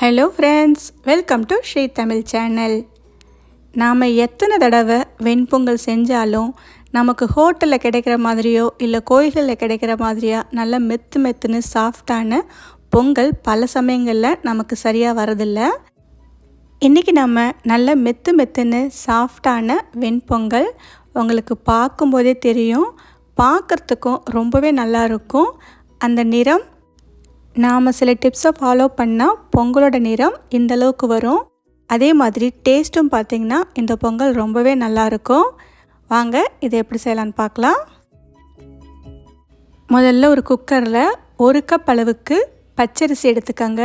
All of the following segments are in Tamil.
Hello friends, welcome to Sri Tamil channel. நாம் எத்தனை தடவை வெண்பொங்கல் செஞ்சாலும் நமக்கு ஹோட்டலில் கிடைக்கிற மாதிரியோ இல்லை கோயில்களில் கிடைக்கிற மாதிரியா நல்ல மெத்துன்னு சாஃப்டான பொங்கல் பல சமயங்களில் நமக்கு சரியாக வரதில்லை. இன்றைக்கி நம்ம நல்ல மெத்துன்னு சாஃப்டான வெண்பொங்கல் உங்களுக்கு பார்க்கும்போதே தெரியும், பார்க்குறதுக்கும் ரொம்பவே நல்லாயிருக்கும். அந்த நிறம் நாம் சில டிப்ஸை ஃபாலோ பண்ணால் பொங்கலோட நிறம் இந்தளவுக்கு வரும். அதே மாதிரி டேஸ்ட்டும் பார்த்திங்கன்னா இந்த பொங்கல் ரொம்பவே நல்லாயிருக்கும். வாங்க இதை எப்படி செய்யலான்னு பார்க்கலாம். முதல்ல ஒரு குக்கரில் 1 கப் அளவுக்கு பச்சரிசி எடுத்துக்கோங்க.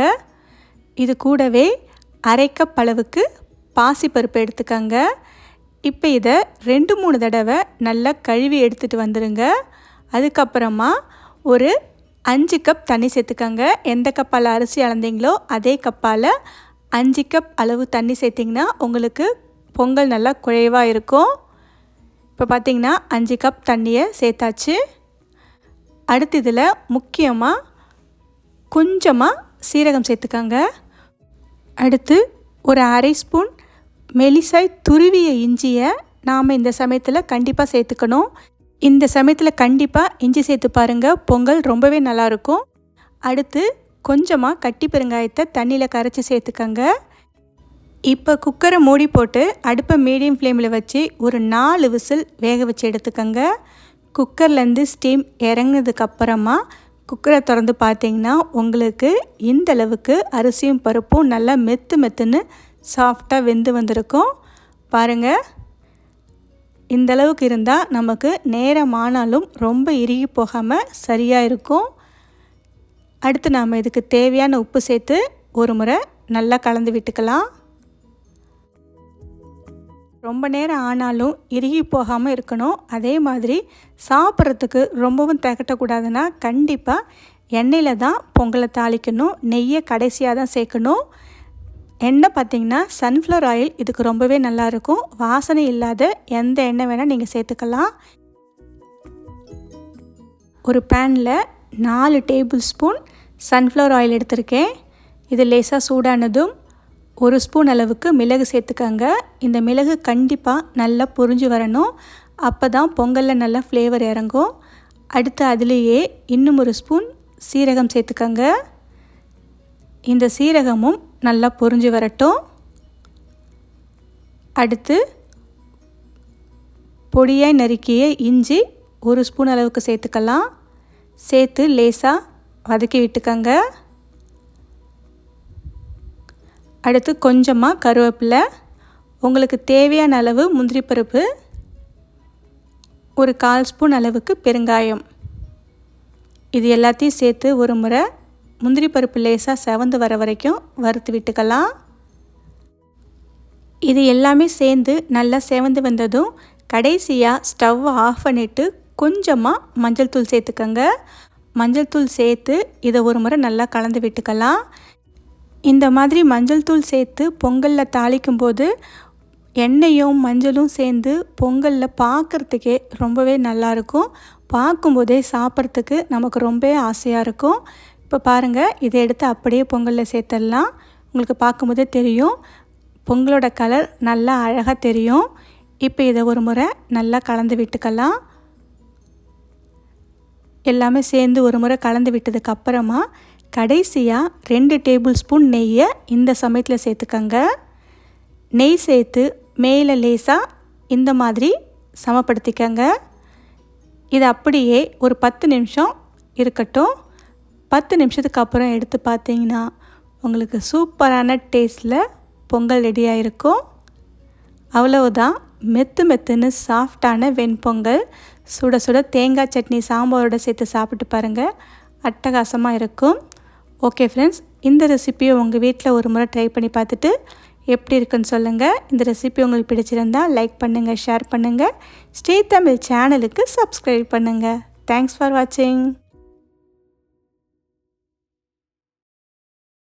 இது கூடவே 1/2 கப் அளவுக்கு பாசிப்பருப்பு எடுத்துக்கோங்க. இப்போ இதை 2-3 தடவை நல்லா கழுவி எடுத்துகிட்டு வந்துடுங்க. அதுக்கப்புறமா ஒரு 5 கப் தண்ணி சேர்த்துக்கோங்க. எந்த கப்பால் அரிசி அளந்தீங்களோ அதே கப்பால் 5 கப் அளவு தண்ணி சேர்த்திங்கன்னா உங்களுக்கு பொங்கல் நல்லா குழைவாக இருக்கும். இப்போ பார்த்திங்கன்னா 5 கப் தண்ணியை சேர்த்தாச்சு. அடுத்து இதில் முக்கியமாக கொஞ்சமாக சீரகம் சேர்த்துக்கோங்க. அடுத்து ஒரு 1/2 ஸ்பூன் மெலிசாய் துருவிய இஞ்சியை நாம் இந்த சமயத்தில் கண்டிப்பாக சேர்த்துக்கணும். இந்த சமயத்தில் கண்டிப்பாக இஞ்சி சேர்த்து பாருங்கள், பொங்கல் ரொம்பவே நல்லாயிருக்கும். அடுத்து கொஞ்சமாக கட்டி பெருங்காயத்தை தண்ணியில் கரைச்சி சேர்த்துக்கோங்க. இப்போ குக்கரை மூடி போட்டு அடுப்பை மீடியம் ஃப்ளேமில் வச்சு ஒரு 4 விசில் வேக வச்சு எடுத்துக்கோங்க. குக்கர்லேருந்து ஸ்டீம் இறங்கினதுக்கப்புறமா குக்கரை திறந்து பார்த்திங்கன்னா உங்களுக்கு இந்த அளவுக்கு அரிசியும் பருப்பும் நல்லா மெத்துன்னு சாஃப்டாக வெந்து வந்திருக்கும். பாருங்கள், இந்த அளவுக்கு இருந்தால் நமக்கு நேரமானாலும் ரொம்ப இறுகி போகாமல் சரியாக இருக்கும். அடுத்து நாம் இதுக்கு தேவையான உப்பு சேர்த்து ஒரு முறை நல்லா கலந்து விட்டுக்கலாம். ரொம்ப நேரம் ஆனாலும் இறுகி போகாமல் இருக்கணும். அதே மாதிரி சாப்பிட்றதுக்கு ரொம்பவும் திகட்டக்கூடாதுன்னா கண்டிப்பாக எண்ணெயில் தான் பொங்கலை தாளிக்கணும். நெய்யை கடைசியாக தான் சேர்க்கணும். எண்ணெய் பார்த்திங்கன்னா சன்ஃப்ளவர் ஆயில் இதுக்கு ரொம்பவே நல்லாயிருக்கும். வாசனை இல்லாத எந்த எண்ணெய் வேணால் நீங்கள் சேர்த்துக்கலாம். ஒரு பேனில் 4 டேபிள் ஸ்பூன் சன்ஃப்ளவர் ஆயில் எடுத்திருக்கேன். இது லேசாக சூடானதும் 1 ஸ்பூன் அளவுக்கு மிளகு சேர்த்துக்கோங்க. இந்த மிளகு கண்டிப்பாக நல்லா பொரிஞ்சு வரணும். அப்போ தான் பொங்கலில் நல்லா ஃப்ளேவர் இறங்கும். அடுத்து அதுலேயே இன்னும் 1 ஸ்பூன் சீரகம் சேர்த்துக்கோங்க. இந்த சீரகமும் நல்லா பொரிஞ்சு வரட்டும். அடுத்து பொடியாய் நறுக்கிய இஞ்சி 1 ஸ்பூன் அளவுக்கு சேர்த்துக்கலாம். சேர்த்து லேசாக வதக்கி விட்டுக்கோங்க. அடுத்து கொஞ்சமாக கருவேப்பிலை, உங்களுக்கு தேவையான அளவு முந்திரி பருப்பு, ஒரு 1/4 ஸ்பூன் அளவுக்கு பெருங்காயம், இது எல்லாத்தையும் சேர்த்து ஒரு முறை முந்திரி பருப்பு லேசாக செவந்து வர வரைக்கும் வறுத்து விட்டுக்கலாம். இது எல்லாமே சேர்ந்து நல்லா செவந்து வந்ததும் கடைசியாக ஸ்டவ்வை ஆஃப் பண்ணிவிட்டு கொஞ்சமாக மஞ்சள் தூள் சேர்த்துக்கோங்க. மஞ்சள் தூள் சேர்த்து இதை ஒரு முறை நல்லா கலந்து விட்டுக்கலாம். இந்த மாதிரி மஞ்சள் தூள் சேர்த்து பொங்கலில் தாளிக்கும் போது எண்ணெயும் மஞ்சளும் சேர்ந்து பொங்கலில் பார்க்குறதுக்கே ரொம்பவே நல்லாயிருக்கும். பார்க்கும்போதே சாப்பிட்றதுக்கு நமக்கு ரொம்பவே ஆசையாக இருக்கும். இப்போ பாருங்கள், இதை எடுத்து அப்படியே பொங்கலில் சேர்த்துடலாம். உங்களுக்கு பார்க்கும்போதே தெரியும், பொங்கலோட கலர் நல்லா அழகாக தெரியும். இப்போ இதை ஒரு முறை நல்லா கலந்து விட்டுக்கலாம். எல்லாமே சேர்ந்து ஒரு முறை கலந்து விட்டதுக்கப்புறமா கடைசியாக 2 டேபிள் ஸ்பூன் நெய்யை இந்த சமயத்தில் சேர்த்துக்கோங்க. நெய் சேர்த்து மேலே லேசாக இந்த மாதிரி சமப்படுத்திக்கோங்க. இது அப்படியே ஒரு 10 நிமிஷம் இருக்கட்டும். 10 நிமிஷத்துக்கு அப்புறம் எடுத்து பார்த்தீங்கன்னா உங்களுக்கு சூப்பரான டேஸ்ட்டில் பொங்கல் ரெடியாக இருக்கும். அவ்வளவுதான், மெத்துன்னு சாஃப்டான வெண்பொங்கல். சுட சுட தேங்காய் சட்னி சாம்பாரோடு சேர்த்து சாப்பிட்டு பாருங்கள், அட்டகாசமாக இருக்கும். ஓகே ஃப்ரெண்ட்ஸ், இந்த ரெசிபியை உங்கள் வீட்டில் ஒரு முறை ட்ரை பண்ணி பார்த்துட்டு எப்படி இருக்குன்னு சொல்லுங்கள். இந்த ரெசிபி உங்களுக்கு பிடிச்சிருந்தால் லைக் பண்ணுங்கள், ஷேர் பண்ணுங்கள். ஸ்ரீ தமிழ் சேனலுக்கு சப்ஸ்கிரைப் பண்ணுங்கள். தேங்க்ஸ் ஃபார் வாட்சிங்.